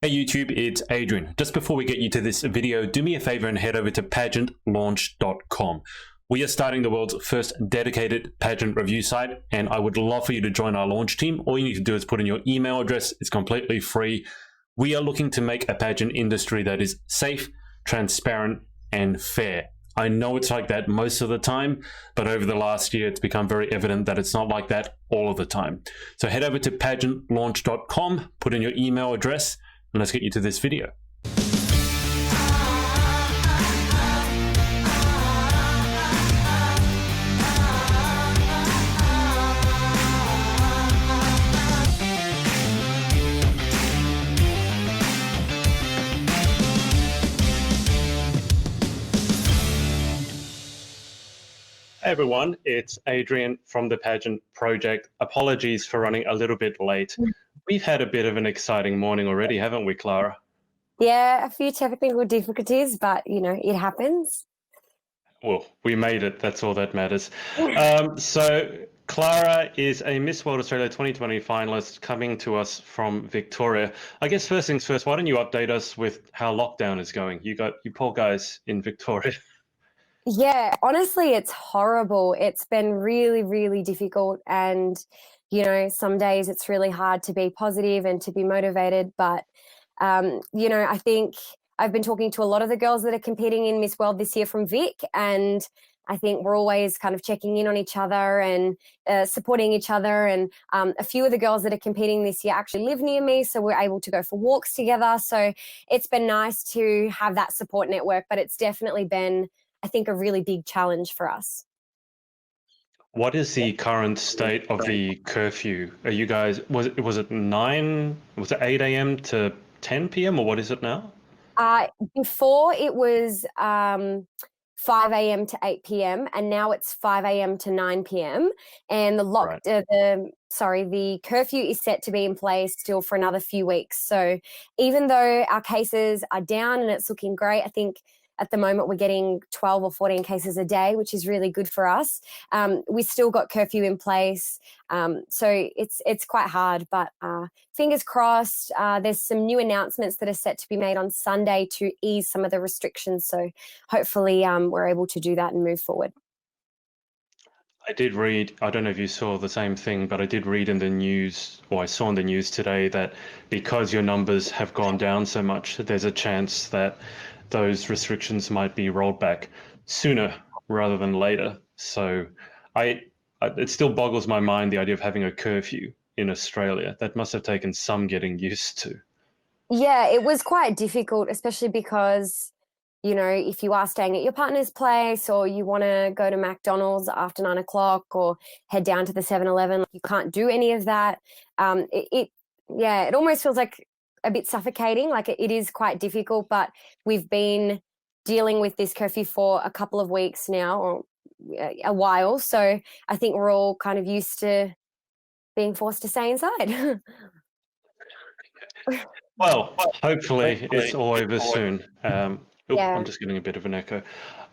Hey YouTube, it's Adrian. Just before we get you to this video, do me a favor and head over to pageantlaunch.com. We are starting the world's first dedicated pageant review site, and I would love for you to join our launch team. All you need to do is put in your email address. It's completely free. We are looking to make a pageant industry that is safe, transparent, and fair. I know it's like that most of the time, but over the last year, it's become very evident that it's not like that all of the time. So head over to pageantlaunch.com, put in your email address, and let's get you to this video. Hey everyone, it's Adrian from the Pageant Project. Apologies for running a little bit late. We've had a bit of an exciting morning already, haven't we, Clara? Yeah, a few technical difficulties, but it happens. Well, we made it. That's all that matters. So Clara is a Miss World Australia 2020 finalist coming to us from Victoria. I guess first things first, why don't you update us with how lockdown is going? You poor guys in Victoria. Yeah, honestly, it's horrible. It's been really, really difficult. And, some days it's really hard to be positive and to be motivated. But, I think I've been talking to a lot of the girls that are competing in Miss World this year from Vic. And I think we're always kind of checking in on each other and supporting each other. And a few of the girls that are competing this year actually live near me, so we're able to go for walks together. So it's been nice to have that support network, but it's definitely been, I think, a really big challenge for us. What is the current state of the curfew? Are you guys, was it 8 a.m. to 10 p.m. or what is it now? Before it was 5 a.m. to 8 p.m. and now it's 5 a.m. to 9 p.m. And the curfew is set to be in place still for another few weeks. So even though our cases are down and it's looking great, I think at the moment we're getting 12 or 14 cases a day, which is really good for us. We still got curfew in place. So it's quite hard, but fingers crossed. There's some new announcements that are set to be made on Sunday to ease some of the restrictions. So hopefully we're able to do that and move forward. I did read, I don't know if you saw the same thing, but I did read in the news, or I saw in the news today, that because your numbers have gone down so much, there's a chance that those restrictions might be rolled back sooner rather than later. So it still boggles my mind, the idea of having a curfew in Australia. That must have taken some getting used to. Yeah, it was quite difficult, especially because, if you are staying at your partner's place or you want to go to McDonald's after 9 o'clock or head down to the 7-Eleven, you can't do any of that. It almost feels like a bit suffocating. Like it is quite difficult, but we've been dealing with this curfew for a couple of weeks now, or a while. So I think we're all kind of used to being forced to stay inside. Well, hopefully it's all over soon. Yeah. I'm just getting a bit of an echo.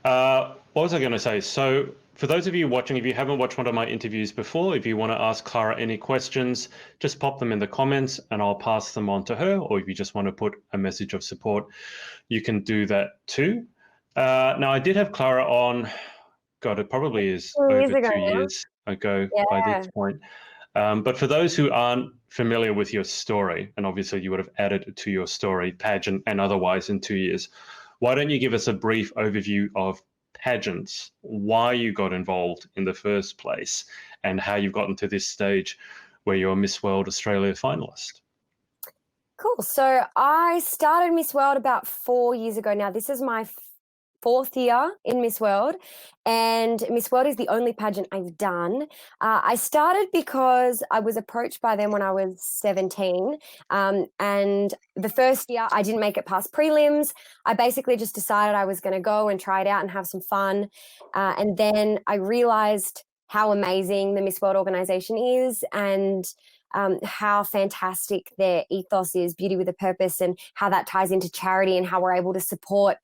What was I going to say? So for those of you watching, if you haven't watched one of my interviews before, if you want to ask Clara any questions, just pop them in the comments and I'll pass them on to her. Or if you just want to put a message of support, you can do that too. Now, I did have Clara on, God, it probably is over 2 years ago by this point. But for those who aren't familiar with your story, and obviously you would have added to your story, pageant and otherwise in 2 years, why don't you give us a brief overview of pageants, why you got involved in the first place, and how you've gotten to this stage where you're a Miss World Australia finalist? Cool. So I started Miss World about 4 years ago now. This is my fourth year in Miss World, and Miss World is the only pageant I've done. I started because I was approached by them when I was 17, and the first year I didn't make it past prelims. I basically just decided I was going to go and try it out and have some fun, and then I realized how amazing the Miss World organisation is, and how fantastic their ethos is, beauty with a purpose, and how that ties into charity and how we're able to support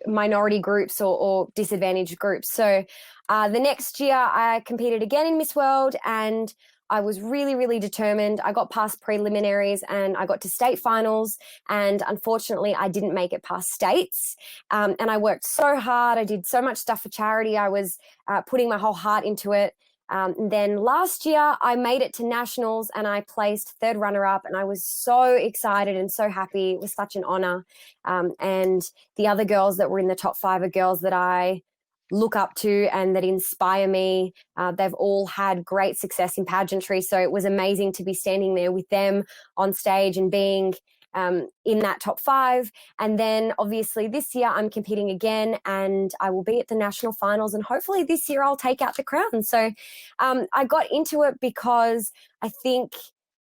minority groups or disadvantaged groups. So the next year I competed again in Miss World, and I was really, really determined. I got past preliminaries and I got to state finals. And unfortunately, I didn't make it past states. And I worked so hard. I did so much stuff for charity. I was putting my whole heart into it. And then last year, I made it to nationals and I placed third runner-up, and I was so excited and so happy. It was such an honor. And the other girls that were in the top 5 are girls that I look up to and that inspire me. They've all had great success in pageantry, so it was amazing to be standing there with them on stage and being in that top 5. And then obviously this year I'm competing again, and I will be at the national finals, and hopefully this year I'll take out the crown. So I got into it because I think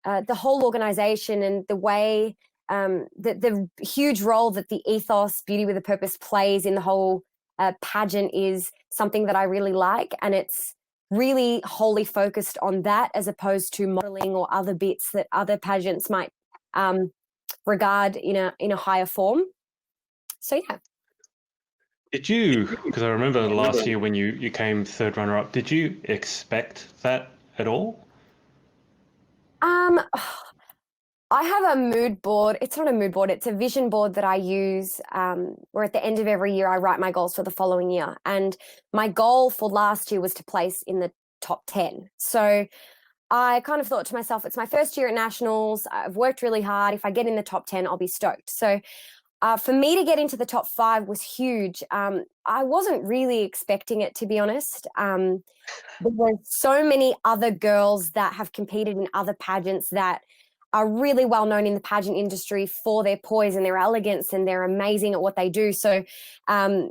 the whole organization and the way the huge role that the ethos Beauty with a Purpose plays in the whole pageant is something that I really like, and it's really wholly focused on that as opposed to modeling or other bits that other pageants might regard in a higher form. So yeah. Did you, because I remember last year when you came third runner up, did you expect that at all? I have a mood board. It's not a mood board. It's a vision board that I use where at the end of every year I write my goals for the following year. And my goal for last year was to place in the top 10. So I kind of thought to myself, it's my first year at nationals. I've worked really hard. If I get in the top 10, I'll be stoked. So for me to get into the top 5 was huge. I wasn't really expecting it, to be honest. There were so many other girls that have competed in other pageants that are really well known in the pageant industry for their poise and their elegance, and they're amazing at what they do. So I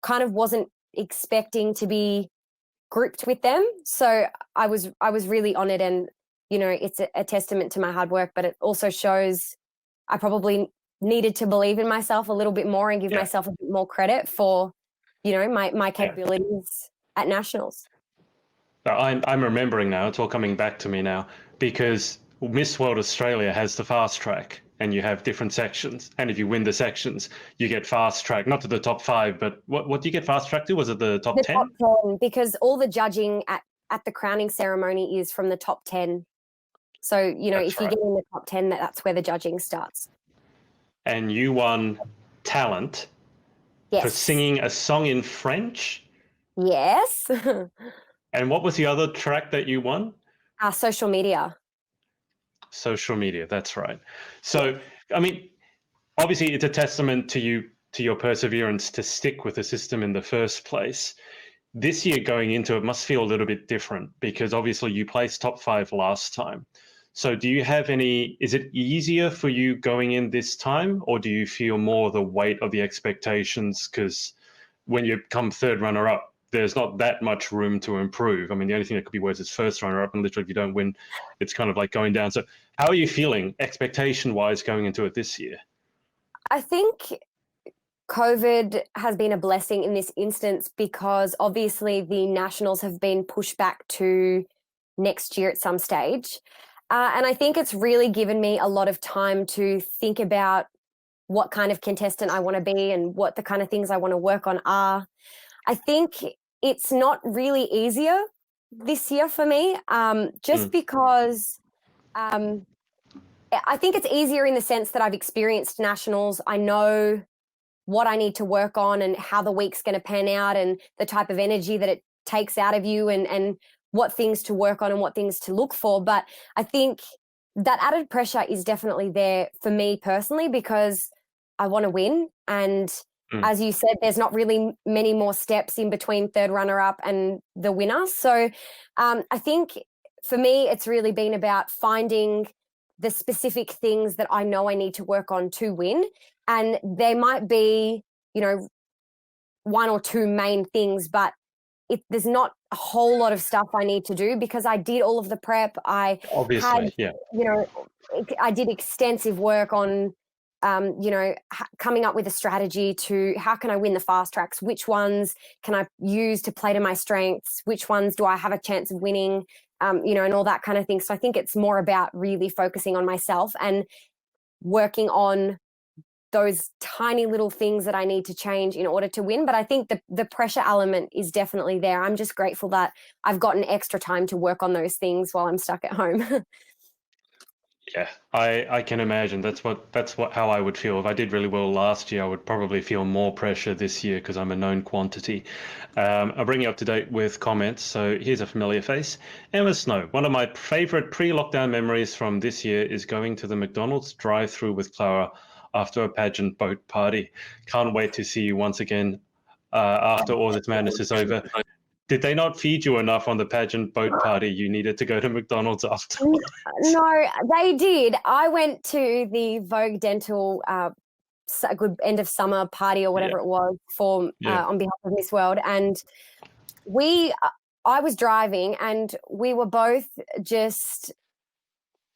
kind of wasn't expecting to be grouped with them. So I was really honored, and it's a testament to my hard work, but it also shows I probably needed to believe in myself a little bit more and give myself a bit more credit for my capabilities at nationals. I'm remembering now, it's all coming back to me now, because Miss World Australia has the fast track, and you have different sections, and if you win the sections you get fast track, not to the top 5, but what do you get fast track to? Was it the top 10? Top 10, because all the judging at the crowning ceremony is from the top 10. So if you get in the top 10, that's where the judging starts. And you won talent for singing a song in French? Yes. And what was the other track that you won? Social media. Social media, that's right. So, I mean, obviously it's a testament to your perseverance to stick with the system in the first place. This year going into it must feel a little bit different, because obviously you placed top 5 last time. So do you have is it easier for you going in this time, or do you feel more the weight of the expectations? Because when you come third runner up, there's not that much room to improve. I mean, the only thing that could be worse is first runner up, and literally if you don't win, it's kind of like going down. So how are you feeling expectation wise going into it this year? I think COVID has been a blessing in this instance, because obviously the nationals have been pushed back to next year at some stage. And I think it's really given me a lot of time to think about what kind of contestant I want to be and what the kind of things I want to work on are. I think it's not really easier this year for me, just because I think it's easier in the sense that I've experienced nationals. I know what I need to work on and how the week's going to pan out and the type of energy that it takes out of you, and what things to work on and what things to look for. But I think that added pressure is definitely there for me personally, because I want to win. And as you said, there's not really many more steps in between third runner-up and the winner. So I think for me, it's really been about finding the specific things that I know I need to work on to win. And there might be, 1 or 2 main things, but there's not a whole lot of stuff I need to do, because I did all of the prep. I did extensive work on, coming up with a strategy to how can I win the fast tracks? Which ones can I use to play to my strengths? Which ones do I have a chance of winning? And all that kind of thing. So I think it's more about really focusing on myself and working on those tiny little things that I need to change in order to win. But I think the pressure element is definitely there. I'm just grateful that I've gotten extra time to work on those things while I'm stuck at home. Yeah, I can imagine. That's how I would feel. If I did really well last year, I would probably feel more pressure this year because I'm a known quantity. I'll bring you up to date with comments. So here's a familiar face. Emma Snow. One of my favorite pre-lockdown memories from this year is going to the McDonald's drive-through with Clara after a pageant boat party. Can't wait to see you once again after all this madness is over. Did they not feed you enough on the pageant boat party? You needed to go to McDonald's afterwards. No, they did. I went to the Vogue Dental good end of summer party or whatever it was for on behalf of Miss World, and I was driving, and we were both just.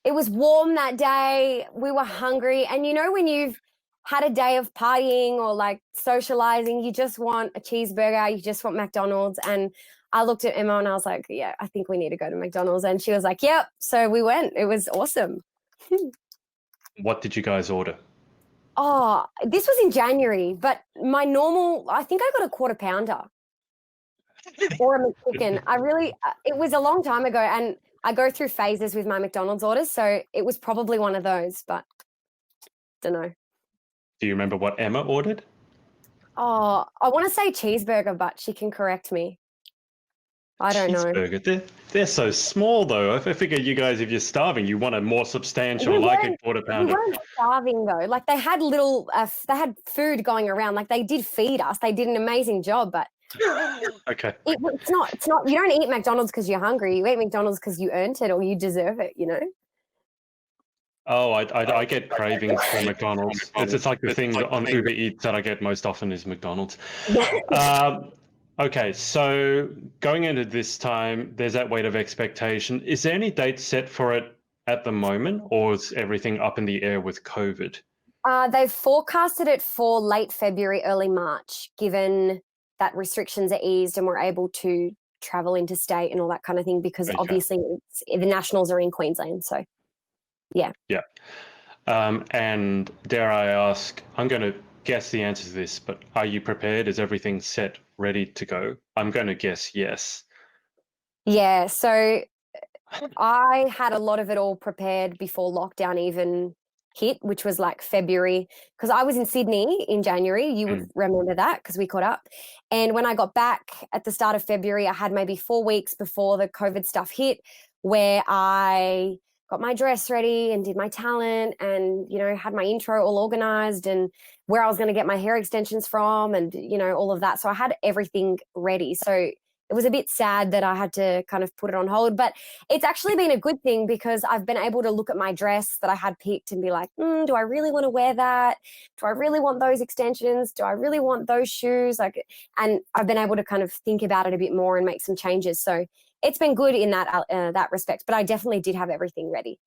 It was warm that day. We were hungry, and you know when you've had a day of partying or like socializing, you just want a cheeseburger, you just want McDonald's. And I looked at Emma and I was like, yeah, I think we need to go to McDonald's. And she was like, yep. So we went. It was awesome. What did you guys order? Oh, this was in January, but my normal, I think I got a quarter pounder or a McChicken. It was a long time ago, and I go through phases with my McDonald's orders. So it was probably one of those, but don't know. Do you remember what Emma ordered? Oh, I want to say cheeseburger, but she can correct me. I don't know. Cheeseburger. They're so small, though. I figure you guys, if you're starving, you want a more substantial, like a quarter pounder. We weren't starving, though. Like, they had they had food going around. Like, they did feed us. They did an amazing job, but okay. It's not. You don't eat McDonald's because you're hungry. You eat McDonald's because you earned it or you deserve it. You know. Oh, I get cravings for McDonald's. It's like the thing on Uber Eats that I get most often is McDonald's. Okay, so going into this time, there's that weight of expectation. Is there any date set for it at the moment, or is everything up in the air with COVID? They've forecasted it for late February, early March, given that restrictions are eased and we're able to travel interstate and all that kind of thing, because obviously the Nationals are in Queensland. So, yeah. Yeah. And dare I ask, I'm going to guess the answer to this, but are you prepared? Is everything set, ready to go? I'm going to guess yes. Yeah, so I had a lot of it all prepared before lockdown even hit, which was like February, because I was in Sydney in January. You would remember that because we caught up. And when I got back at the start of February, I had maybe 4 weeks before the COVID stuff hit, where I got my dress ready and did my talent and, you know, had my intro all organized and where I was going to get my hair extensions from and, you know, all of that. So I had everything ready. So it was a bit sad that I had to kind of put it on hold, but it's actually been a good thing because I've been able to look at my dress that I had picked and be like, do I really want to wear that? Do I really want those extensions? Do I really want those shoes? And I've been able to kind of think about it a bit more and make some changes. So it's been good in that respect, but I definitely did have everything ready.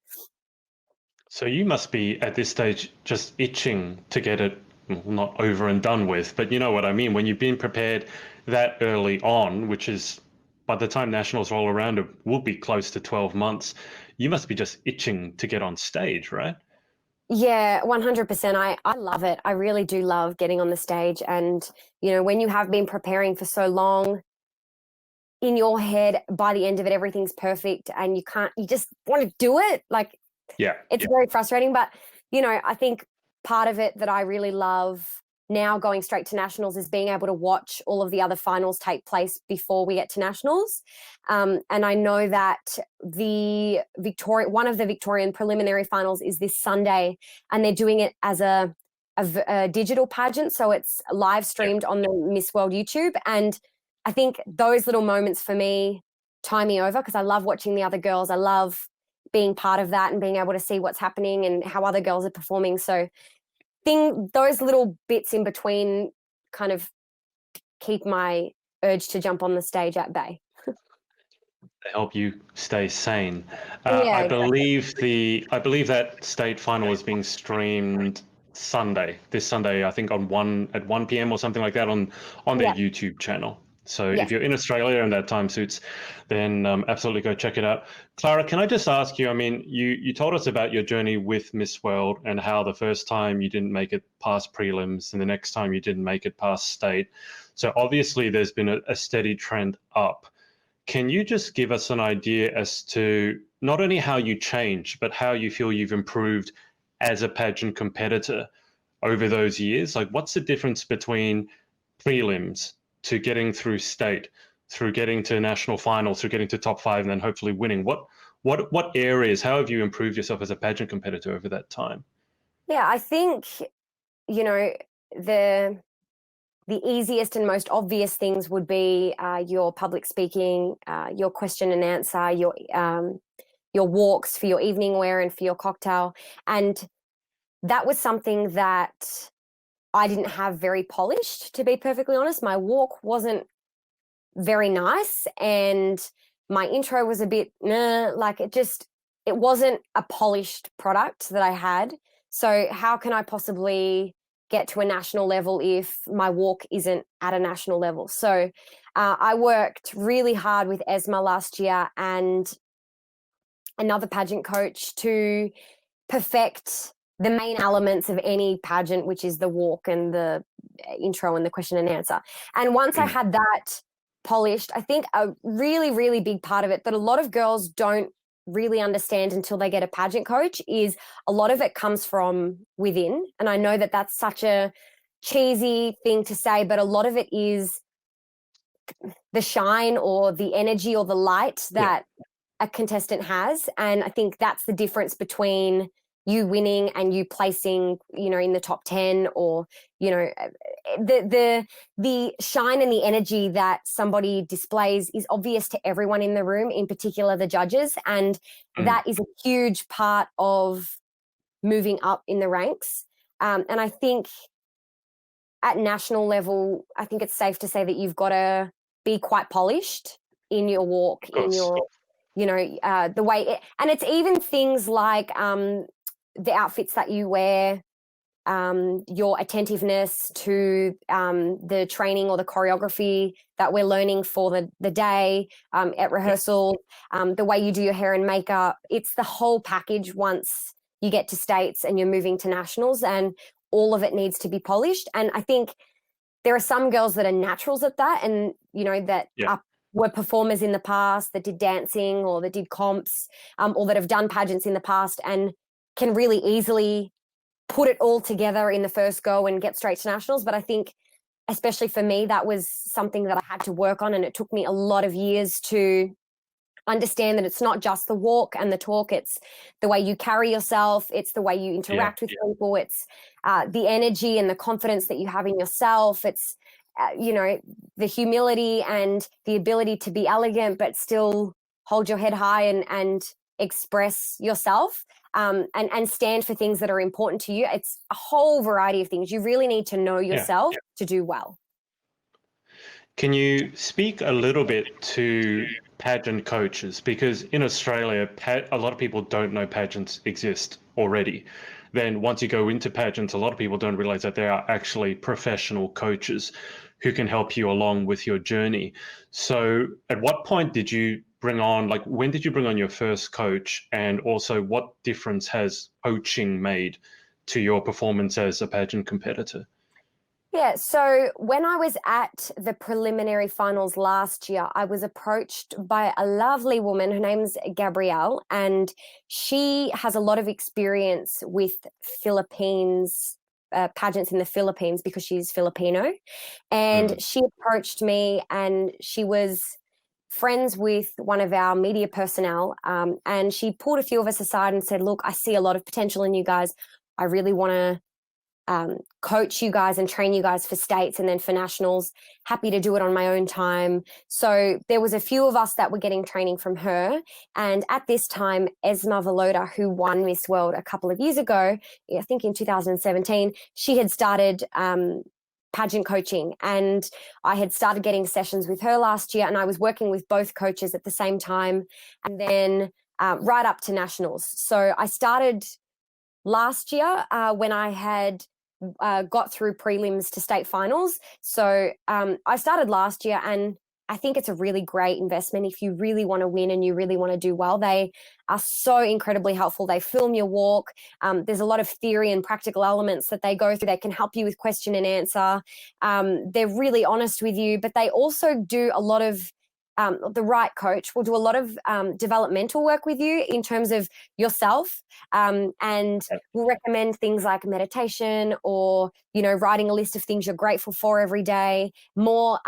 So you must be at this stage just itching to get it not over and done with, but you know what I mean? When you've been prepared that early on, which is by the time Nationals roll around, it will be close to 12 months. You must be just itching to get on stage, right? Yeah, 100%. I love it. I really do love getting on the stage. And, you know, when you have been preparing for so long, in your head, by the end of it, everything's perfect and you just want to do it. Like, it's very frustrating. But, you know, I think part of it that I really love now going straight to Nationals is being able to watch all of the other finals take place before we get to Nationals. And I know that one of the Victorian preliminary finals is this Sunday, and they're doing it as a digital pageant. So it's live streamed on the Miss World YouTube. And I think those little moments for me tie me over because I love watching the other girls. I love being part of that and being able to see what's happening and how other girls are performing. So those little bits in between kind of keep my urge to jump on the stage at bay. They help you stay sane. Yeah, I believe that state final is being streamed this Sunday, I think at 1 p.m. or something like that on their YouTube channel. So Yeah. if you're in Australia and that time suits, then absolutely go check it out. Clara, can I just ask you, I mean, you told us about your journey with Miss World and how the first time you didn't make it past prelims and the next time you didn't make it past state. So obviously there's been a steady trend up. Can you just give us an idea as to not only how you changed, but how you feel you've improved as a pageant competitor over those years? Like, what's the difference between prelims to getting through state, through getting to national finals, through getting to top five, and then hopefully winning? What areas? How have you improved yourself as a pageant competitor over that time? Yeah, I think, you know, the easiest and most obvious things would be your public speaking, your question and answer, your walks for your evening wear and for your cocktail. And that was something that I didn't have very polished, to be perfectly honest. My walk wasn't very nice, and my intro was a bit like it wasn't a polished product that I had. So how can I possibly get to a national level if my walk isn't at a national level? So I worked really hard with Esma last year and another pageant coach to perfect the main elements of any pageant, which is the walk and the intro and the question and answer. And once I had that polished, I think a really, really big part of it that a lot of girls don't really understand until they get a pageant coach is a lot of it comes from within. And I know that that's such a cheesy thing to say, but a lot of it is the shine or the energy or the light that a contestant has. And I think that's the difference between you winning and you placing, in the top 10, or, the shine and the energy that somebody displays is obvious to everyone in the room, in particular the judges. And that is a huge part of moving up in the ranks. And I think at national level, I think it's safe to say that you've got to be quite polished in your walk, in your the way and it's even things like the outfits that you wear, your attentiveness to the training or the choreography that we're learning for the day at rehearsal, the way you do your hair and makeup. It's the whole package once you get to states and you're moving to nationals, and all of it needs to be polished. And I think there are some girls that are naturals at that, and were performers in the past that did dancing or that did comps, or that have done pageants in the past and can really easily put it all together in the first go and get straight to nationals. But I think, especially for me, that was something that I had to work on, and it took me a lot of years to understand that it's not just the walk and the talk, it's the way you carry yourself, it's the way you interact with people, it's the energy and the confidence that you have in yourself, it's the humility and the ability to be elegant but still hold your head high and express yourself, and stand for things that are important to you. It's a whole variety of things. You really need to know yourself to do well. Can you speak a little bit to pageant coaches? Because in Australia, a lot of people don't know pageants exist already. Then once you go into pageants, a lot of people don't realize that there are actually professional coaches who can help you along with your journey. So at what point did you bring on, when did you bring on your first coach? And also, what difference has coaching made to your performance as a pageant competitor? Yeah, so when I was at the preliminary finals last year, I was approached by a lovely woman. Her name's Gabrielle, and she has a lot of experience with Philippines, pageants in the Philippines, because she's Filipino. And she approached me, and she was friends with one of our media personnel, and she pulled a few of us aside and said, look, I see a lot of potential in you guys. I really want to coach you guys and train you guys for states and then for nationals. Happy to do it on my own time. So there was a few of us that were getting training from her. And at this time, Esma Valoda, who won Miss World a couple of years ago, I think in 2017, she had started pageant coaching, and I had started getting sessions with her last year, and I was working with both coaches at the same time, and then right up to nationals. So I started last year when I had got through prelims to state finals. So I started last year, and I think it's a really great investment if you really want to win and you really want to do well. They are so incredibly helpful. They film your walk. There's a lot of theory and practical elements that they go through. They can help you with question and answer. They're really honest with you, but they also do a lot of the right coach will do a lot of developmental work with you in terms of yourself, and will recommend things like meditation or, writing a list of things you're grateful for every day, more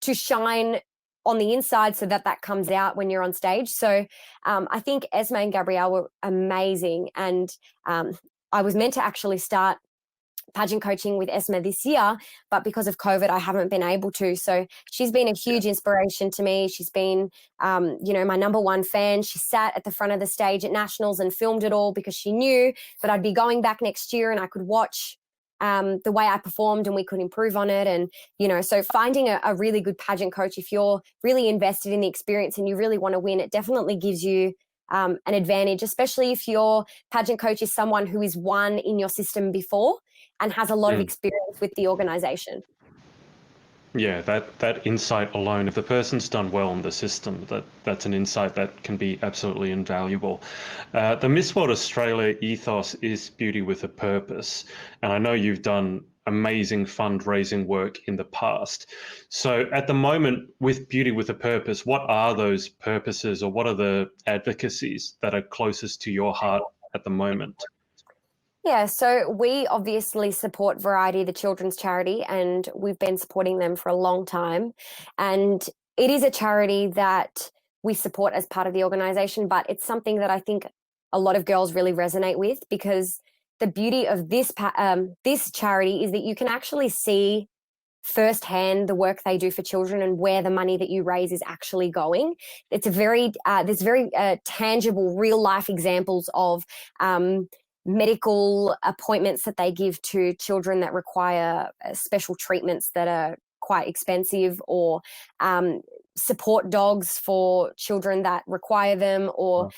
to shine on the inside so that comes out when you're on stage. So I think Esme and Gabrielle were amazing. And I was meant to actually start pageant coaching with Esme this year, but because of COVID, I haven't been able to. So she's been a huge inspiration to me. She's been, my number one fan. She sat at the front of the stage at Nationals and filmed it all because she knew that I'd be going back next year and I could watch the way I performed and we could improve on it. And, so finding a really good pageant coach, if you're really invested in the experience and you really want to win, it definitely gives you an advantage, especially if your pageant coach is someone who is won in your system before and has a lot of experience with the organization. Yeah, that insight alone, if the person's done well in the system, that's an insight that can be absolutely invaluable. The Miss World Australia ethos is beauty with a purpose. And I know you've done amazing fundraising work in the past. So at the moment, with Beauty with a Purpose, what are those purposes or what are the advocacies that are closest to your heart at the moment? Yeah, so we obviously support Variety, the children's charity, and we've been supporting them for a long time. And it is a charity that we support as part of the organisation, but it's something that I think a lot of girls really resonate with, because the beauty of this charity is that you can actually see firsthand the work they do for children and where the money that you raise is actually going. It's there's very tangible, real life examples of medical appointments that they give to children that require special treatments that are quite expensive, or support dogs for children that require them, or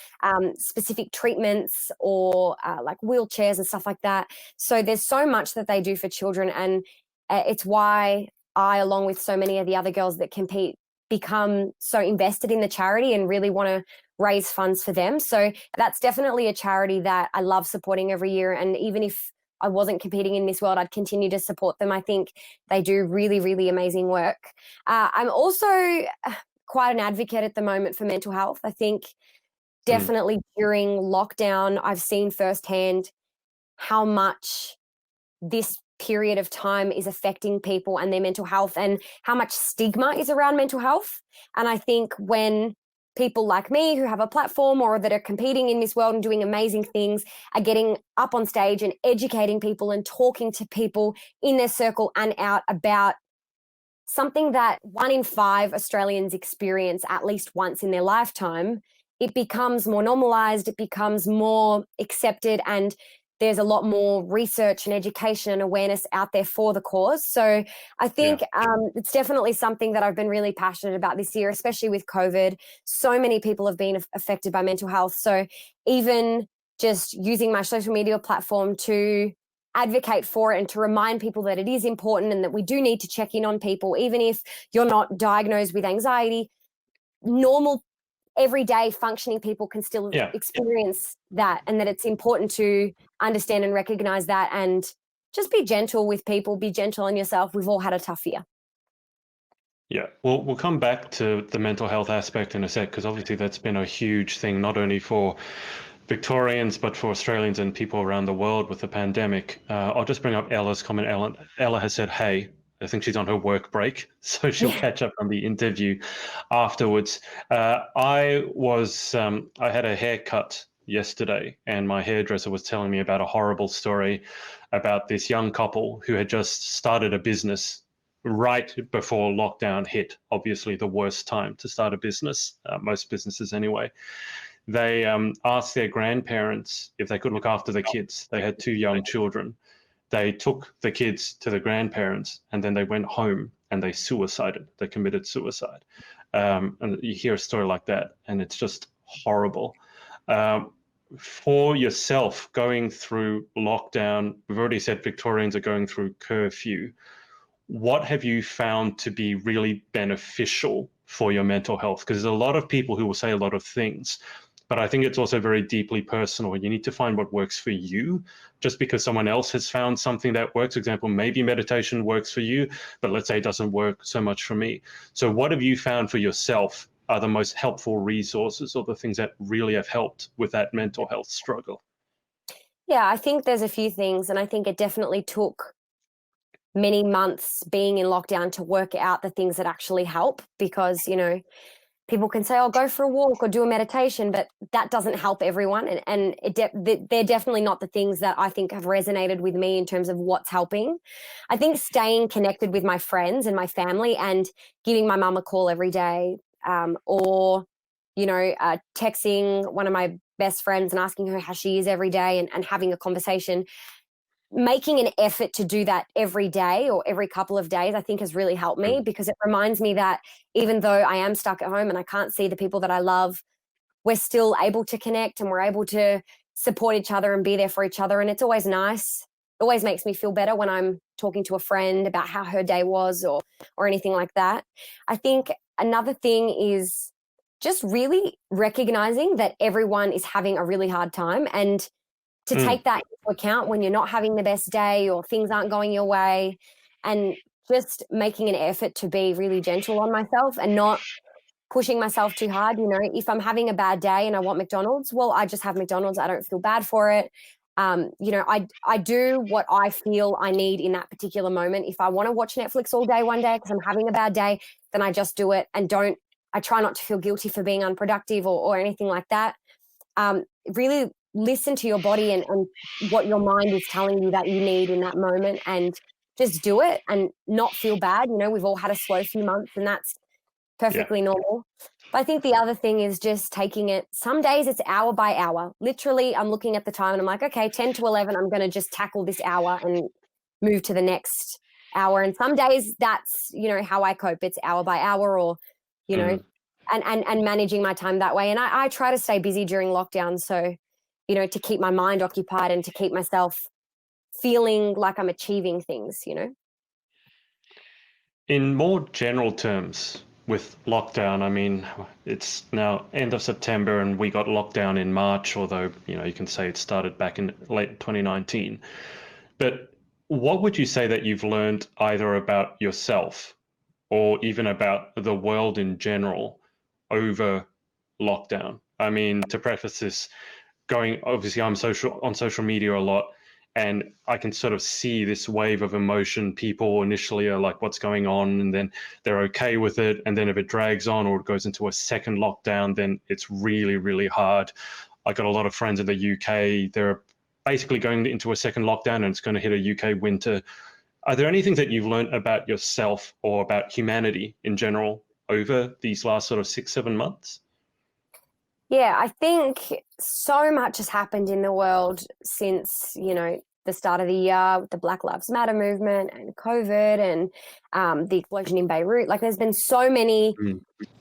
specific treatments, or like wheelchairs and stuff like that. So there's so much that they do for children, and it's why I, along with so many of the other girls that compete, become so invested in the charity and really want to raise funds for them. So that's definitely a charity that I love supporting every year. And even if I wasn't competing in Miss World, I'd continue to support them. I think they do really, really amazing work. I'm also quite an advocate at the moment for mental health. I think definitely during lockdown, I've seen firsthand how much this period of time is affecting people and their mental health, and how much stigma is around mental health. And I think when people like me who have a platform or that are competing in Miss World and doing amazing things are getting up on stage and educating people and talking to people in their circle and out about something that 1 in 5 Australians experience at least once in their lifetime, it becomes more normalized, it becomes more accepted, and there's a lot more research and education and awareness out there for the cause. So I think it's definitely something that I've been really passionate about this year, especially with COVID. So many people have been affected by mental health. So even just using my social media platform to advocate for it and to remind people that it is important and that we do need to check in on people, even if you're not diagnosed with anxiety, normal everyday functioning people can still experience that, and that it's important to understand and recognize that, and just be gentle with people, be gentle on yourself. We've all had a tough year. Yeah, we'll come back to the mental health aspect in a sec, because obviously that's been a huge thing, not only for Victorians, but for Australians and people around the world with the pandemic. I'll just bring up Ella's comment. Ella has said, hey, I think she's on her work break, so she'll catch up on the interview afterwards. I had a haircut yesterday, and my hairdresser was telling me about a horrible story about this young couple who had just started a business right before lockdown hit. Obviously, the worst time to start a business, most businesses anyway. They asked their grandparents if they could look after the kids. They had 2 young children. They took the kids to the grandparents, and then they went home and they suicided. They committed suicide. And you hear a story like that, and it's just horrible. for yourself going through lockdown, we've already said Victorians are going through curfew. What have you found to be really beneficial for your mental health? Because there's a lot of people who will say a lot of things, but I think it's also very deeply personal. You need to find what works for you. Just because someone else has found something that works, for example, maybe meditation works for you, but let's say it doesn't work so much for me. So what have you found for yourself are the most helpful resources or the things that really have helped with that mental health struggle? Yeah, I think there's a few things, and I think it definitely took many months being in lockdown to work out the things that actually help, because, you know, people can say, oh, go for a walk or do a meditation, but that doesn't help everyone. And they're definitely not the things that I think have resonated with me in terms of what's helping. I think staying connected with my friends and my family and giving my mum a call every day, or, you know, texting one of my best friends and asking her how she is every day, and having a conversation, making an effort to do that every day or every couple of days, I think has really helped me, because it reminds me that even though I am stuck at home and I can't see the people that I love, we're still able to connect and we're able to support each other and be there for each other. And it's always nice. It always makes me feel better when I'm talking to a friend about how her day was, or anything like that. I think another thing is just really recognizing that everyone is having a really hard time, and to take that into account when you're not having the best day or things aren't going your way, and just making an effort to be really gentle on myself and not pushing myself too hard. You know, if I'm having a bad day and I want McDonald's, well, I just have McDonald's. I don't feel bad for it. You know, I do what I feel I need in that particular moment. If I want to watch Netflix all day one day because I'm having a bad day, then I just do it, and I try not to feel guilty for being unproductive or anything like that. Really listen to your body and what your mind is telling you that you need in that moment, and just do it and not feel bad. You know, we've all had a slow few months, and that's perfectly normal. But I think the other thing is just taking it. Some days it's hour by hour. Literally, I'm looking at the time and I'm like, okay, 10 to 11, I'm going to just tackle this hour and move to the next hour. And some days that's, you know, how I cope. It's hour by hour, or, you know, and managing my time that way. And I try to stay busy during lockdown. So, you know, to keep my mind occupied and to keep myself feeling like I'm achieving things, you know. In more general terms, with lockdown, I mean, it's now end of September and we got lockdown in March, although, you know, you can say it started back in late 2019. But what would you say that you've learned either about yourself or even about the world in general over lockdown? I mean, to preface this, obviously I'm on social media a lot, and I can sort of see this wave of emotion. People initially are like, what's going on? And then they're okay with it. And then if it drags on or it goes into a second lockdown, then it's really, really hard. I got a lot of friends in the UK. They're basically going into a second lockdown and it's going to hit a UK winter. Are there anything that you've learned about yourself or about humanity in general over these last sort of 6-7 months? Yeah, I think so much has happened in the world since, you know, the start of the year with the Black Lives Matter movement and COVID and the explosion in Beirut. Like, there's been so many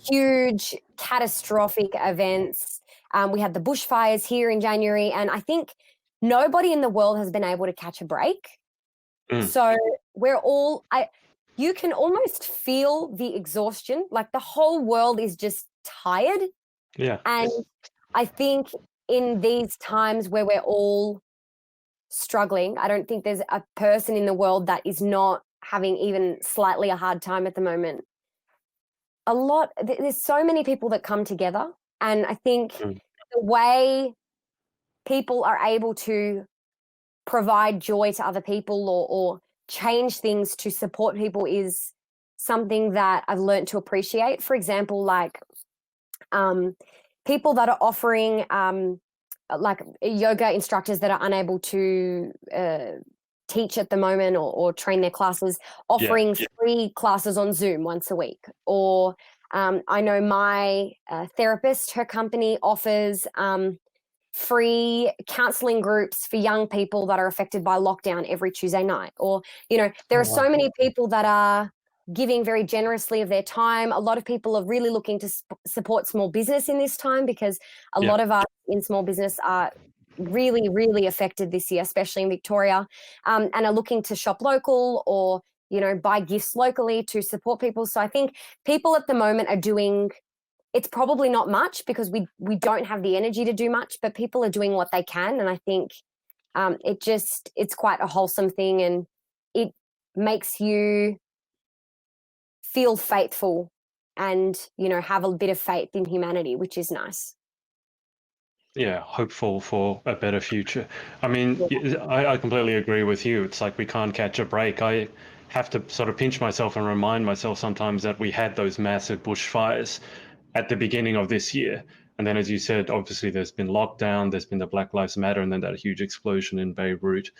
huge catastrophic events. We had the bushfires here in January, and I think nobody in the world has been able to catch a break. So you can almost feel the exhaustion. Like, the whole world is just tired. Yeah. And I think in these times where we're all struggling, I don't think there's a person in the world that is not having even slightly a hard time at the moment. There's so many people that come together, and I think the way people are able to provide joy to other people or change things to support people is something that I've learned to appreciate. For example, like people that are offering like yoga instructors that are unable to teach at the moment or train their classes, offering free classes on Zoom once a week. Or I know my therapist, her company offers free counseling groups for young people that are affected by lockdown every Tuesday night. Or, you know, there are so many people that are giving very generously of their time. A lot of people are really looking to support small business in this time, because a lot of us in small business are really, really affected this year, especially in Victoria, and are looking to shop local or, buy gifts locally to support people. So I think people at the moment are doing, it's probably not much because we don't have the energy to do much, but people are doing what they can. And I think it's quite a wholesome thing, and it makes you feel faithful and, have a bit of faith in humanity, which is nice. Yeah, hopeful for a better future. I mean, Yeah. I completely agree with you. It's like we can't catch a break. I have to sort of pinch myself and remind myself sometimes that we had those massive bushfires at the beginning of this year. And then, as you said, obviously there's been lockdown, there's been the Black Lives Matter, and then that huge explosion in Beirut.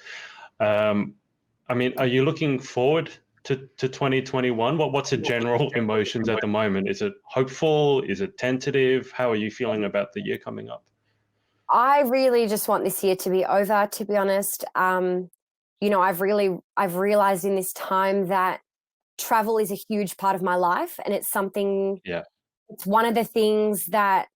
I mean, are you looking forward to 2021? What's the general emotions at the moment? Is it hopeful? Is it tentative? How are you feeling about the year coming up? I really just want this year to be over, to be honest. I've realized in this time that travel is a huge part of my life, and it's one of the things that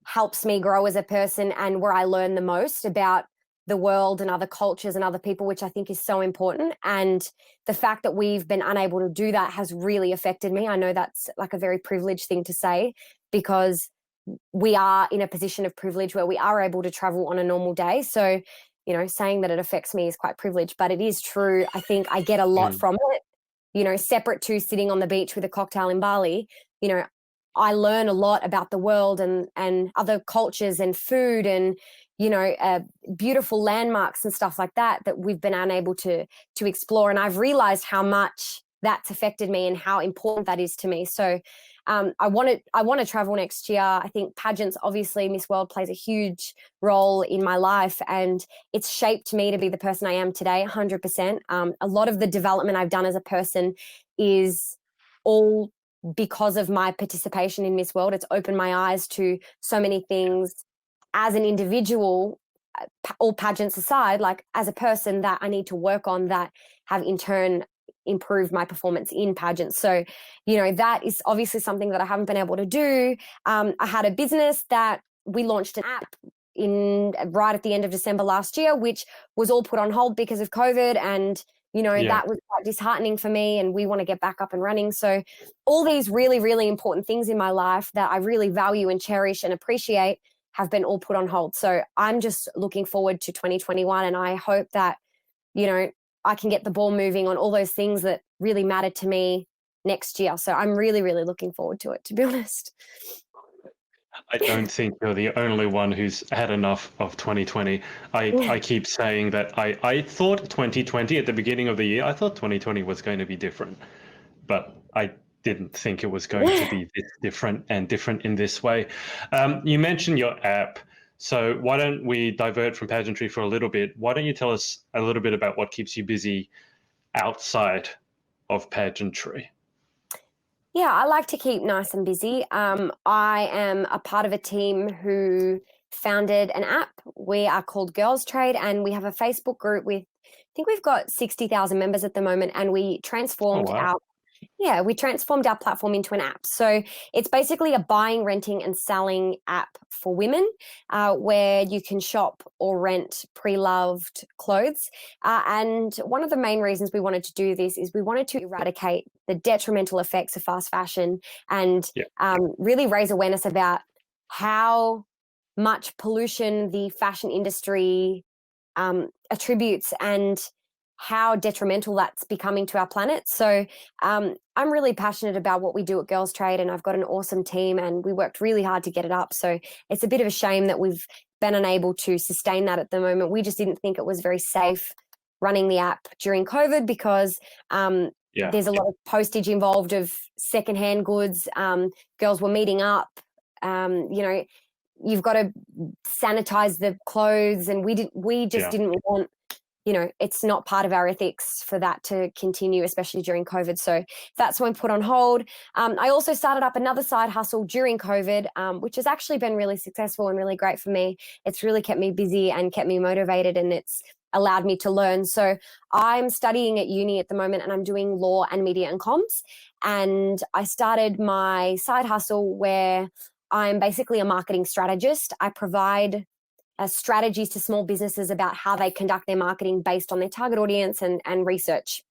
helps me grow as a person, and where I learn the most about the world and other cultures and other people, which I think is so important. And the fact that we've been unable to do that has really affected me. I know that's like a very privileged thing to say, because we are in a position of privilege where we are able to travel on a normal day. So, saying that it affects me is quite privileged, but it is true. I think I get a lot from it, separate to sitting on the beach with a cocktail in Bali. I learn a lot about the world and other cultures and food and, beautiful landmarks and stuff like that we've been unable to explore. And I've realized how much that's affected me and how important that is to me. So I want to travel next year. I think pageants, obviously Miss World plays a huge role in my life, and it's shaped me to be the person I am today, 100%. A lot of the development I've done as a person is all because of my participation in Miss World. It's opened my eyes to so many things as an individual, all pageants aside, like as a person, that I need to work on, that have in turn improved my performance in pageants. So, that is obviously something that I haven't been able to do. I had a business that we launched an app right at the end of December last year, which was all put on hold because of COVID. And, that was quite disheartening for me, and we want to get back up and running. So all these really, really important things in my life that I really value and cherish and appreciate have been all put on hold. So I'm just looking forward to 2021, and I hope that, I can get the ball moving on all those things that really matter to me next year. So I'm really, really looking forward to it, to be honest. I don't think you're the only one who's had enough of 2020. I keep saying that I thought 2020 at the beginning of the year, I thought 2020 was going to be different, but I didn't think it was going to be this different and different in this way. You mentioned your app. So why don't we divert from pageantry for a little bit? Why don't you tell us a little bit about what keeps you busy outside of pageantry? Yeah, I like to keep nice and busy. I am a part of a team who founded an app. We are called Girls Trade, and we have a Facebook group with, I think we've got 60,000 members at the moment, and we transformed we transformed our platform into an app. So it's basically a buying, renting, and selling app for women, where you can shop or rent pre-loved clothes. And one of the main reasons we wanted to do this is we wanted to eradicate the detrimental effects of fast fashion and really raise awareness about how much pollution the fashion industry attributes and how detrimental that's becoming to our planet. So I'm really passionate about what we do at Girls Trade, and I've got an awesome team, and we worked really hard to get it up. So it's a bit of a shame that we've been unable to sustain that at the moment. We just didn't think it was very safe running the app during COVID, because there's a lot of postage involved of secondhand goods. Girls were meeting up, you've got to sanitize the clothes, and we just didn't want, it's not part of our ethics for that to continue, especially during COVID. So that's when put on hold. I also started up another side hustle during COVID, which has actually been really successful and really great for me. It's really kept me busy and kept me motivated, and it's allowed me to learn. So I'm studying at uni at the moment, and I'm doing law and media and comms. And I started my side hustle where I'm basically a marketing strategist. I provide strategies to small businesses about how they conduct their marketing based on their target audience and research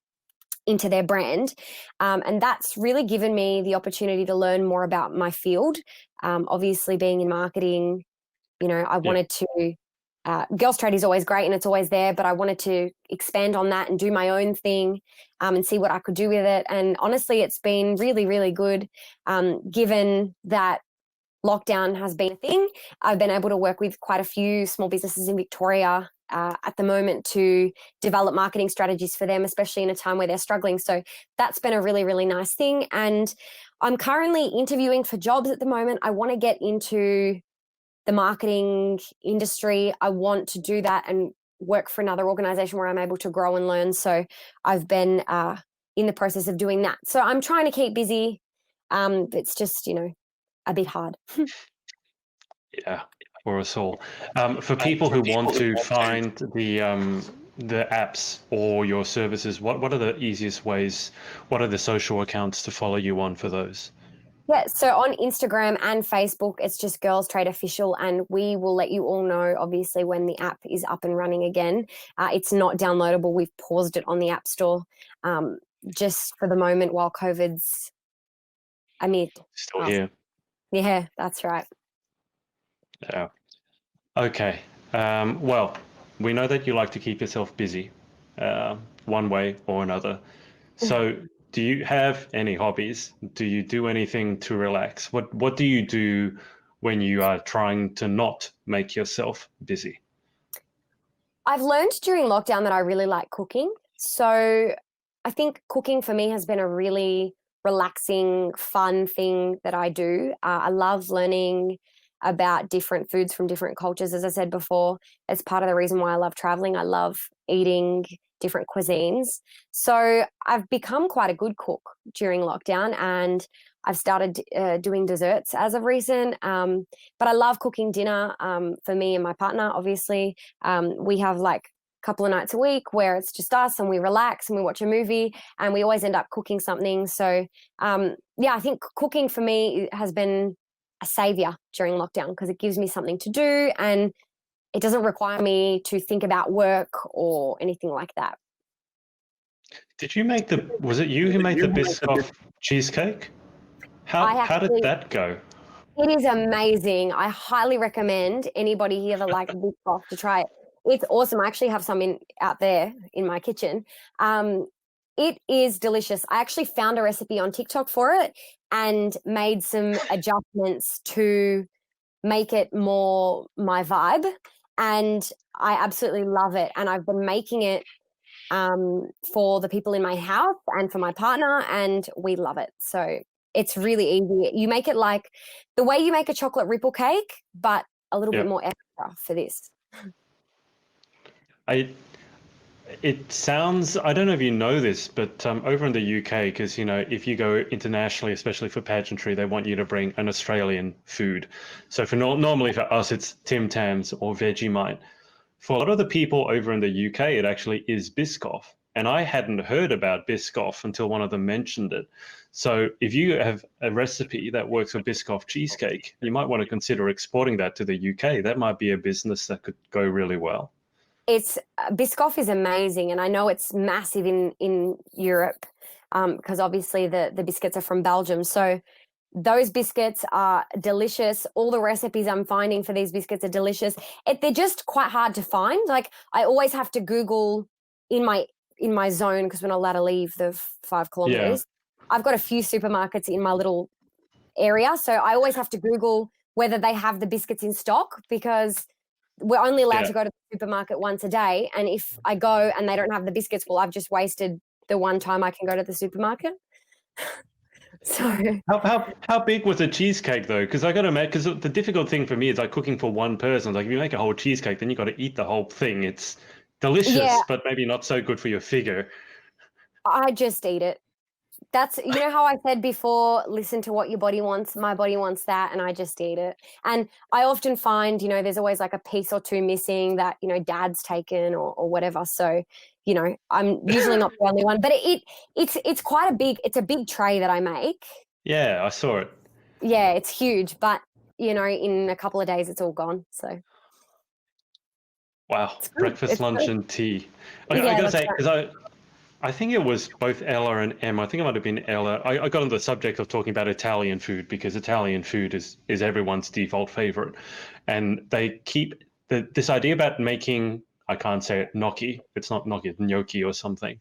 into their brand. And that's really given me the opportunity to learn more about my field. Obviously, being in marketing, I wanted to, Girls Trade is always great and it's always there, but I wanted to expand on that and do my own thing and see what I could do with it. And honestly, it's been really, really good, given that lockdown has been a thing. I've been able to work with quite a few small businesses in Victoria at the moment to develop marketing strategies for them, especially in a time where they're struggling. So that's been a really, really nice thing. And I'm currently interviewing for jobs at the moment. I want to get into the marketing industry. I want to do that and work for another organization where I'm able to grow and learn. So I've been in the process of doing that. So I'm trying to keep busy. It's just, a bit hard. Yeah, for us all. For people who want to find the apps or your services, what are the easiest ways? What are the social accounts to follow you on for those? Yeah, so on Instagram and Facebook, it's just Girls Trade Official, and we will let you all know, obviously, when the app is up and running again. It's not downloadable. We've paused it on the App Store just for the moment while COVID's amid. Still here. Yeah, that's right. Yeah. Okay. Well, we know that you like to keep yourself busy, one way or another. So, do you have any hobbies? Do you do anything to relax? What do you do when you are trying to not make yourself busy? I've learned during lockdown that I really like cooking. So I think cooking for me has been a really relaxing, fun thing that I do. I love learning about different foods from different cultures. As I said before, it's part of the reason why I love traveling. I love eating different cuisines. So I've become quite a good cook during lockdown, and I've started doing desserts as of recent. But I love cooking dinner for me and my partner, obviously. We have like couple of nights a week where it's just us and we relax and we watch a movie, and we always end up cooking something. So I think cooking for me has been a savior during lockdown because it gives me something to do and it doesn't require me to think about work or anything like that. Did you make was it you who made the Biscoff cheesecake? How did that go? It is amazing. I highly recommend anybody here that likes Biscoff to try it. It's awesome. I actually have some out there in my kitchen. It is delicious. I actually found a recipe on TikTok for it and made some adjustments to make it more my vibe. And I absolutely love it. And I've been making it for the people in my house and for my partner, and we love it. So it's really easy. You make it like the way you make a chocolate ripple cake, but a little bit more extra for this. It sounds, I don't know if you know this, but over in the UK, because, if you go internationally, especially for pageantry, they want you to bring an Australian food. So normally for us, it's Tim Tams or Vegemite. For a lot of the people over in the UK, it actually is Biscoff. And I hadn't heard about Biscoff until one of them mentioned it. So if you have a recipe that works for Biscoff cheesecake, you might want to consider exporting that to the UK. That might be a business that could go really well. Biscoff is amazing, and I know it's massive in Europe because obviously the biscuits are from Belgium. So those biscuits are delicious. All the recipes I'm finding for these biscuits are delicious. They're just quite hard to find. Like I always have to Google in my zone because we're not allowed to leave the 5 kilometers. Yeah. I've got a few supermarkets in my little area, so I always have to Google whether they have the biscuits in stock because we're only allowed to go to the supermarket once a day. And if I go and they don't have the biscuits, well, I've just wasted the one time I can go to the supermarket. So how big was the cheesecake though? Because I got to imagine, because the difficult thing for me is like cooking for one person. Like if you make a whole cheesecake, then you got to eat the whole thing. It's delicious, but maybe not so good for your figure. I just eat it That's, you know how I said before, listen to what your body wants. My body wants that, and I just eat it. And I often find, there's always like a piece or two missing that, dad's taken or whatever. So, I'm usually not the only one, but it's quite it's a big tray that I make. Yeah, I saw it. Yeah, it's huge, but in a couple of days it's all gone. So Wow, it's good. breakfast, lunch, and tea. I Yeah, gotta that's say, right. because I think it was both Ella and Emma. I think it might have been Ella. I got on the subject of talking about Italian food because Italian food is everyone's default favorite, and they keep this idea about making. I can't say it gnocchi. It's not gnocchi, it's gnocchi or something.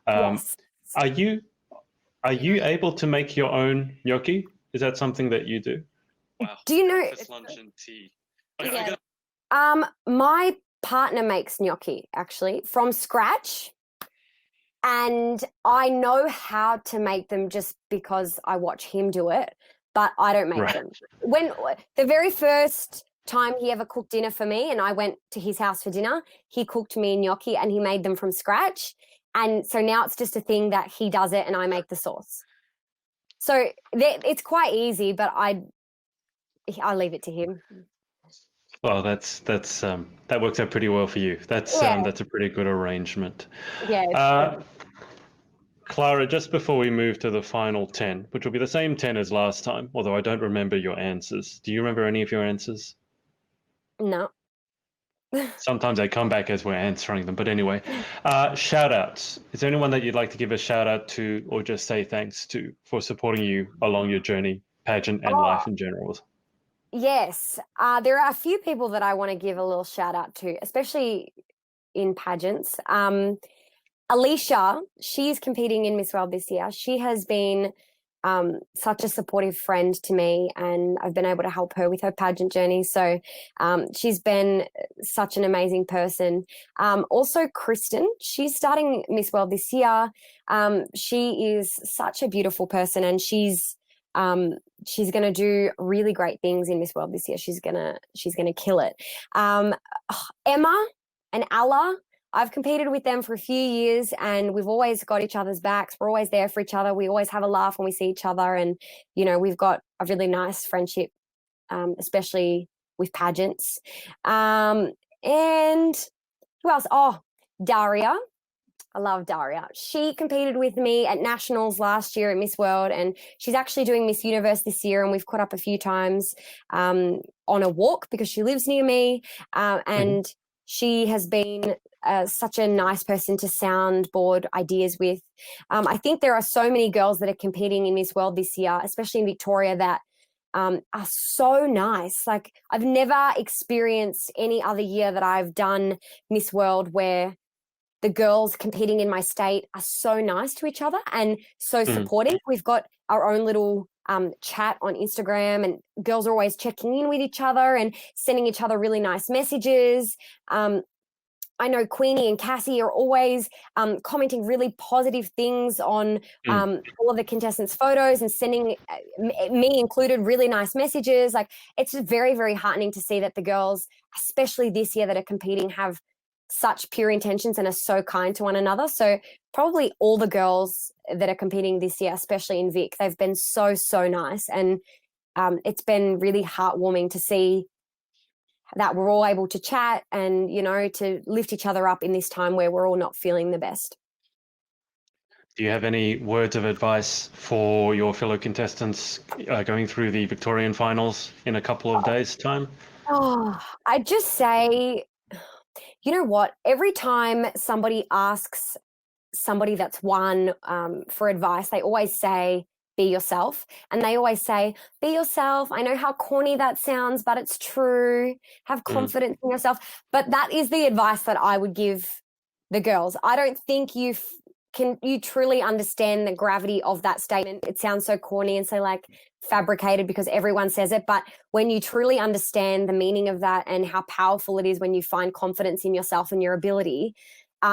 Yes. Are you able to make your own gnocchi? Is that something that you do? Wow. Do you know? Breakfast, lunch, and tea. Yeah. My partner makes gnocchi actually from scratch. And I know how to make them just because I watch him do it, but I don't make them. When the very first time he ever cooked dinner for me and I went to his house for dinner, he cooked me gnocchi and he made them from scratch. And so now it's just a thing that he does it and I make the sauce. So it's quite easy, but I leave it to him. Well, that works out pretty well for you. That's a pretty good arrangement. Yeah. Clara, just before we move to the final 10, which will be the same 10 as last time, although I don't remember your answers. Do you remember any of your answers? No. Sometimes they come back as we're answering them. But anyway, shout outs. Is there anyone that you'd like to give a shout out to or just say thanks to for supporting you along your journey, pageant and life in general? Yes. There are a few people that I want to give a little shout out to, especially in pageants. Alicia, she's competing in Miss World this year. She has been such a supportive friend to me, and I've been able to help her with her pageant journey. So she's been such an amazing person. Also, Kristen, she's starting Miss World this year. She is such a beautiful person, and she's going to do really great things in Miss World this year. She's gonna kill it. Emma and Alla, I've competed with them for a few years and we've always got each other's backs. We're always there for each other. We always have a laugh when we see each other. And, we've got a really nice friendship, especially with pageants. And who else? Oh, Daria. I love Daria. She competed with me at Nationals last year at Miss World, and she's actually doing Miss Universe this year, and we've caught up a few times on a walk because she lives near me. And she has been such a nice person to soundboard ideas with. I think there are so many girls that are competing in Miss World this year, especially in Victoria, that are so nice. Like, I've never experienced any other year that I've done Miss World where the girls competing in my state are so nice to each other and so supportive. We've got our own little chat on Instagram, and girls are always checking in with each other and sending each other really nice messages. I know Queenie and Cassie are always commenting really positive things on all of the contestants' photos and sending me included really nice messages. Like, it's just very, very heartening to see that the girls, especially this year that are competing, have such pure intentions and are so kind to one another. So probably all the girls that are competing this year, especially in Vic, they've been so, so nice. And it's been really heartwarming to see that we're all able to chat and, to lift each other up in this time where we're all not feeling the best. Do you have any words of advice for your fellow contestants going through the Victorian finals in a couple of days' time? Oh, I'd just say, you know what? Every time somebody asks somebody that's won for advice, they always say, be yourself. And they always say, be yourself. I know how corny that sounds, but it's true. Have confidence in yourself. But that is the advice that I would give the girls. I don't think you truly understand the gravity of that statement. It sounds so corny and so like fabricated because everyone says it. But when you truly understand the meaning of that and how powerful it is when you find confidence in yourself and your ability,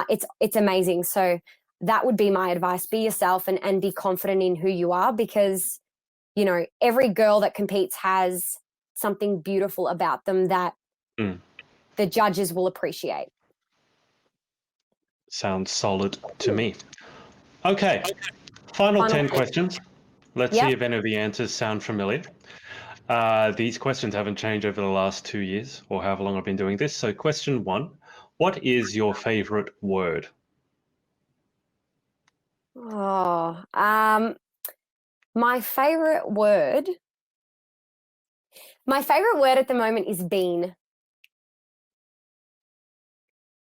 it's amazing. So that would be my advice. Be yourself and be confident in who you are, because, every girl that competes has something beautiful about them that the judges will appreciate. Sounds solid to me. Okay. Final 10 10. questions. Let's Yep. see if any of the answers sound familiar. These questions haven't changed over the last 2 years or however long I've been doing this. So question 1, what is your favorite word? Oh, my favorite word. My favorite word at the moment is bean.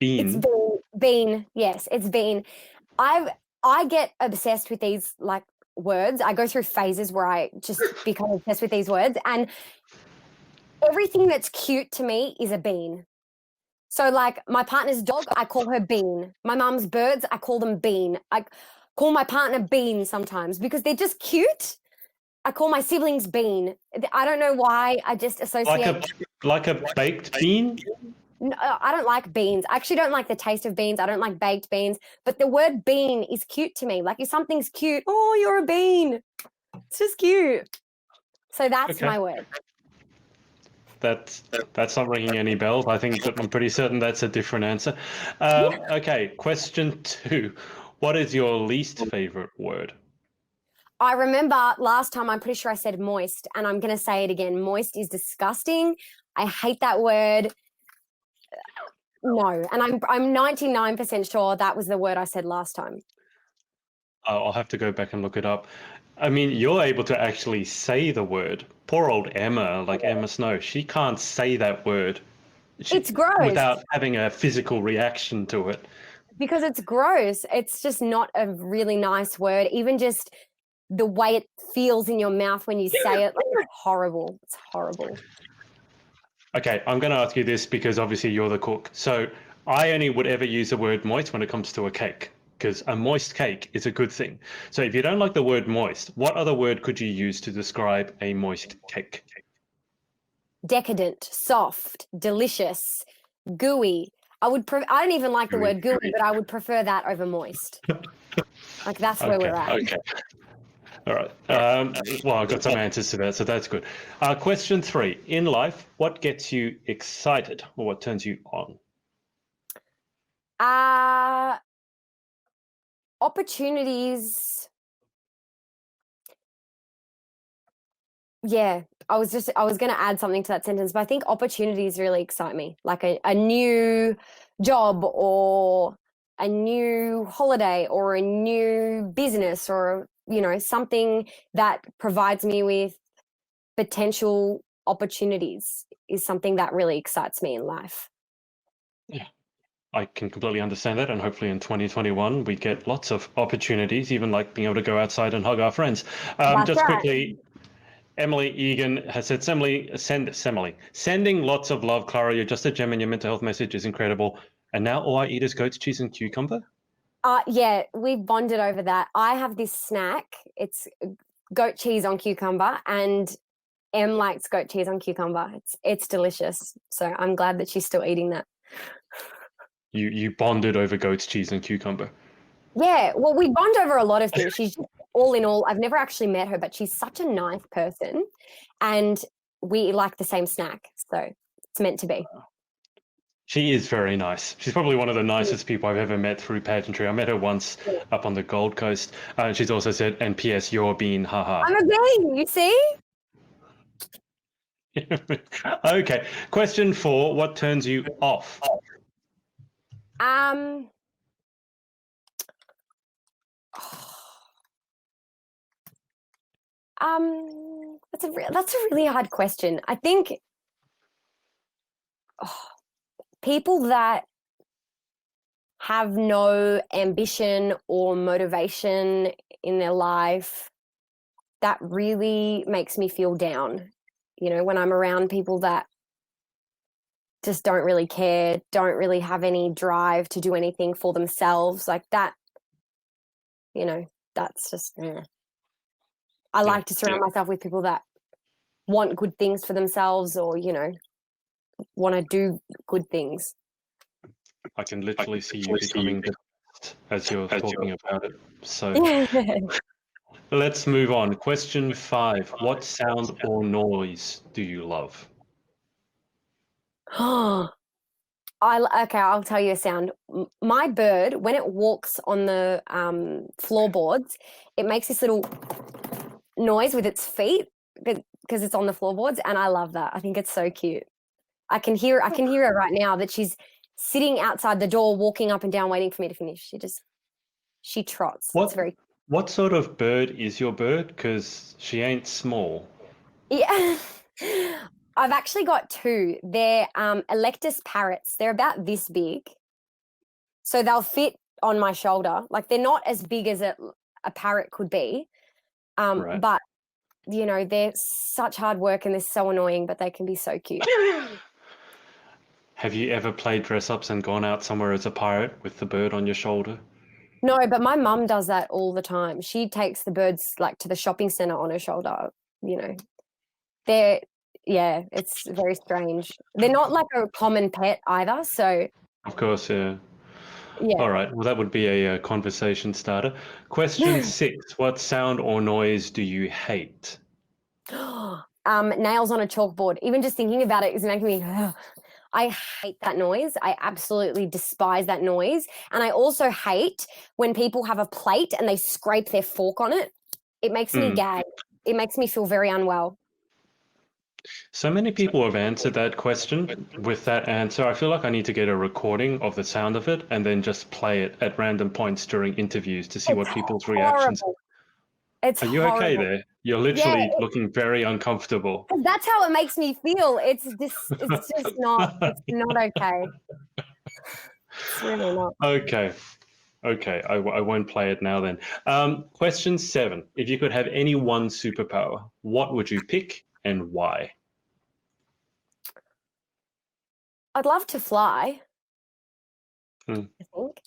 It's Bean. bean. Bean. Yes, it's bean. I get obsessed with these like words. I go through phases where I just become obsessed with these words, and everything that's cute to me is a bean. So like my partner's dog, I call her Bean. My mum's birds, I call them Bean. I call my partner Bean sometimes because they're just cute. I call my siblings Bean. I don't know why. I just associate. Like a baked bean? No, I don't like beans. I actually don't like the taste of beans. I don't like baked beans. But the word bean is cute to me. Like if something's cute, oh, you're a bean. It's just cute. So that's Okay. my word. That's not ringing any bells. I think I'm pretty certain that's a different answer. Okay, question 2. What is your least favorite word? I remember last time, I'm pretty sure I said moist, and I'm going to say it again. Moist is disgusting. I hate that word. No, and I'm 99% sure that was the word I said last time. I'll have to go back and look it up. I mean, you're able to actually say the word. Poor old Emma, like Emma Snow, she can't say that word It's gross without having a physical reaction to it. because it's gross. It's just not a really nice word. Even just the way it feels in your mouth when you say it, like, it's horrible. It's horrible. Okay, I'm going to ask you this because obviously you're the cook. So I only would ever use the word moist when it comes to a cake, because a moist cake is a good thing. So if you don't like the word moist, what other word could you use to describe a moist cake? Decadent, soft, delicious, gooey. I don't even like the word gooey, but I would prefer that over moist. Like that's where we're at. Okay. All right. Well, I got some answers to that, so that's good. Question 3. In life, what gets you excited or what turns you on? Opportunities. Yeah, I was going to add something to that sentence, but I think opportunities really excite me. Like a new job or a new holiday or a new business or, something that provides me with potential opportunities is something that really excites me in life. Yeah, I can completely understand that. And hopefully in 2021, we get lots of opportunities, even like being able to go outside and hug our friends. Just quickly, Emily Egan has said, sending lots of love, Clara. You're just a gem and your mental health message is incredible. And now all I eat is goat's cheese and cucumber? Yeah, we bonded over that. I have this snack. It's goat cheese on cucumber, and Em likes goat cheese on cucumber. It's delicious. So I'm glad that she's still eating that. You bonded over goat's cheese and cucumber. Yeah, well, we bond over a lot of things. She's all in all, I've never actually met her, but she's such a nice person, and we like the same snack. So it's meant to be. She is very nice. She's probably one of the nicest people I've ever met through pageantry. I met her once up on the Gold Coast. She's also said, and P.S. you're being haha. I'm a bean, you see? Okay. Question 4. What turns you off? That's a really hard question. I think people that have no ambition or motivation in their life, that really makes me feel down. When I'm around people that just don't really care, don't really have any drive to do anything for themselves, like that, that's just, I like to surround myself with people that want good things for themselves or, want to do good things. I can literally see you becoming the best as you're talking about it. So let's move on. Question 5. What sound or noise do you love? Okay, I'll tell you a sound. My bird, when it walks on the floorboards, it makes this little noise with its feet because it's on the floorboards, and I love that. I think it's so cute. I can hear her right now that she's sitting outside the door, walking up and down, waiting for me to finish. She trots. It's very What sort of bird is your bird? Because she ain't small. yeah. I've actually got two. They're Electus parrots. They're about this big, so they'll fit on my shoulder. Like they're not as big as a parrot could be, Right. but you know they're such hard work and they're so annoying, but they can be so cute. Have you ever played dress ups and gone out somewhere as a pirate with the bird on your shoulder? No, but my mum does that all the time. She takes the birds like to the shopping centre on her shoulder. You know, it's very strange. They're not like a common pet either. So Of course, yeah. yeah. All right. Well, that would be a conversation starter. Question 6. What sound or noise do you hate? Nails on a chalkboard. Even just thinking about it is making me. I hate that noise. I absolutely despise that noise. And I also hate when people have a plate and they scrape their fork on it. It makes me gag. It makes me feel very unwell. So many people have answered that question with that answer. I feel like I need to get a recording of the sound of it and then just play it at random points during interviews to see what people's reactions are. It's Are you horrible. okay there? You're literally looking very uncomfortable. That's how it makes me feel. It's just not. It's not okay. It's really not. Okay. I won't play it now then. Question 7. If you could have any one superpower, what would you pick and why? I'd love to fly. Hmm. I think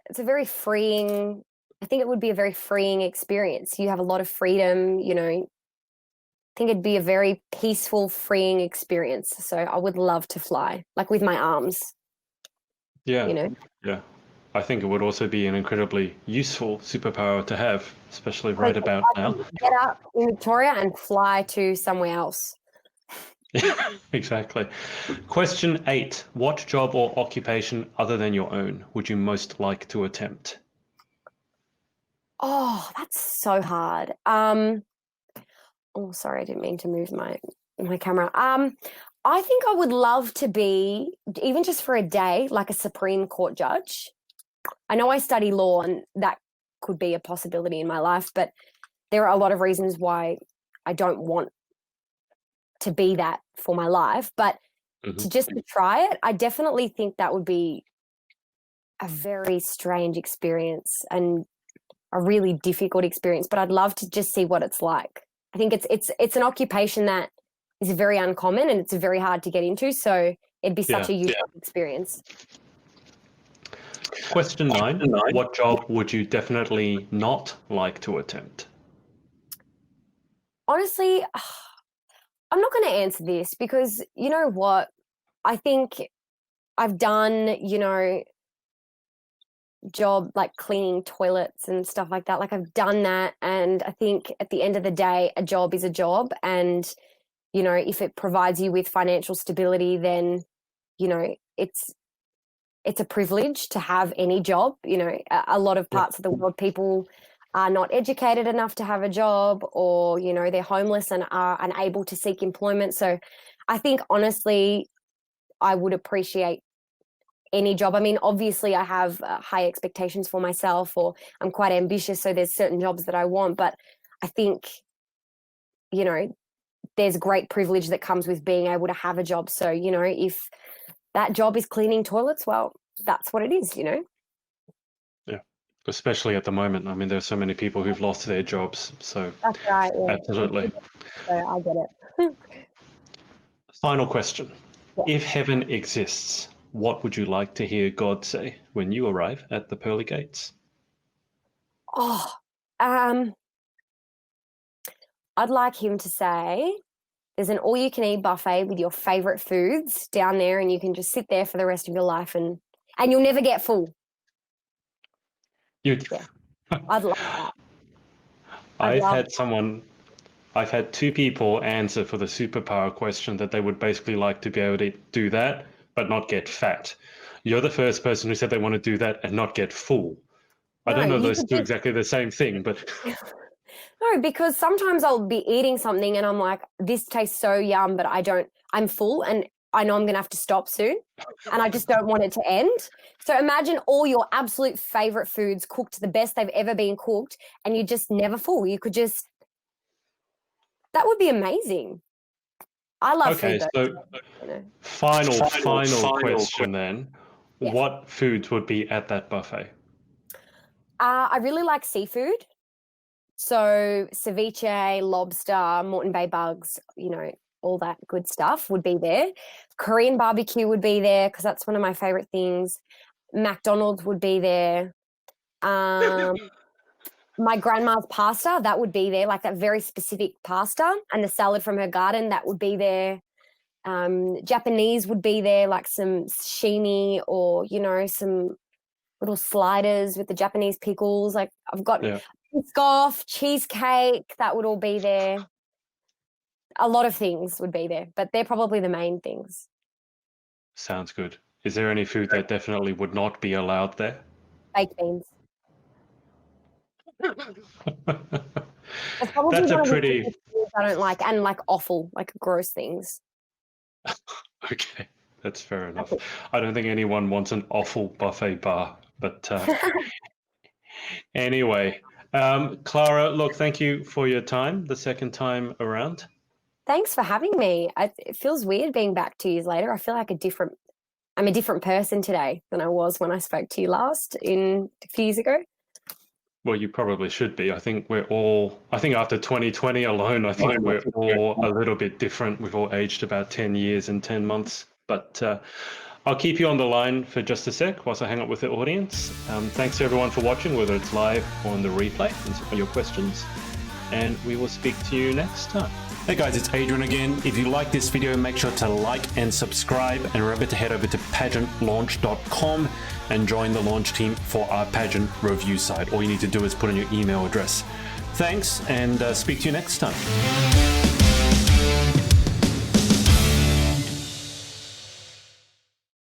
it's a very freeing. I think it would be a very freeing experience. You have a lot of freedom, you know. I think it'd be a very peaceful, freeing experience. So I would love to fly, like with my arms. Yeah. You know. Yeah. I think it would also be an incredibly useful superpower to have, especially right about now. Get up in Victoria and fly to somewhere else. Exactly. Question 8. What job or occupation other than your own would you most like to attempt? Oh, that's so hard. Oh, sorry, I didn't mean to move my camera. I think I would love to be, even just for a day, like a Supreme Court judge. I know I study law and that could be a possibility in my life, but there are a lot of reasons why I don't want to be that for my life. But to try it, I definitely think that would be a very strange experience and a really difficult experience, but I'd love to just see what it's like. I think it's an occupation that is very uncommon and it's very hard to get into, so it'd be such a unique experience. Question 9. What job would you definitely not like to attempt? Honestly, I'm not going to answer this because you know what? I think I've done, you know, job like cleaning toilets and stuff like that. Like I've done that, and I think at the end of the day, a job is a job, and you know, if it provides you with financial stability, then you know it's a privilege to have any job. You know, a lot of parts of the world, people are not educated enough to have a job, or you know, they're homeless and are unable to seek employment. So I think honestly, I would appreciate any job. I mean, obviously I have high expectations for myself, or I'm quite ambitious, so there's certain jobs that I want, but I think, you know, there's great privilege that comes with being able to have a job. So, you know, if that job is cleaning toilets, well, that's what it is, you know? Yeah, especially at the moment. I mean, there's so many people who've lost their jobs, so That's right. Yeah. absolutely. So I get it. Final question. If heaven exists, what would you like to hear God say when you arrive at the pearly gates? Oh, I'd like him to say, there's an all-you-can-eat buffet with your favorite foods down there, and you can just sit there for the rest of your life, and you'll never get full. I'd love that. I've had two people answer for the superpower question that they would basically like to be able to do that, but not get fat. You're the first person who said they want to do that and not get full. I don't No, know you those could two just exactly the same thing, but no, because sometimes I'll be eating something and I'm like, this tastes so yum, but I'm full and I know I'm going to have to stop soon and I just don't want it to end. So imagine all your absolute favorite foods cooked the best they've ever been cooked and you're just never full. That would be amazing. I love okay, food though. so You know. final question then. Yes. What foods would be at that buffet? I really like seafood. So ceviche, lobster, Moreton Bay bugs, all that good stuff would be there. Korean barbecue would be there because that's one of my favorite things. McDonald's would be there. My grandma's pasta, that would be there, like that very specific pasta, and the salad from her garden, that would be there. Japanese would be there, like some sashimi or, some little sliders with the Japanese pickles. Like I've got biscoff, cheesecake, that would all be there. A lot of things would be there, but they're probably the main things. Sounds good. Is there any food that definitely would not be allowed there? Baked beans. That's probably That's a one of the pretty... things I don't like, and like offal, like gross things. Okay, that's fair enough. I don't think anyone wants an awful buffet bar, but anyway. Clara, look, thank you for your time the second time around. Thanks for having me. It feels weird being back 2 years later. I feel like I'm a different person today than I was when I spoke to you last a few years ago. Well, you probably should be. I think after 2020 alone, I think we're all a little bit different. We've all aged about 10 years and 10 months. But I'll keep you on the line for just a sec whilst I hang up with the audience. Thanks to everyone for watching, whether it's live or on the replay, and for your questions. And we will speak to you next time. Hey guys, it's Adrian again. If you like this video, make sure to like and subscribe, and remember to head over to pageantlaunch.com and join the launch team for our pageant review site. All you need to do is put in your email address. Thanks, and speak to you next time.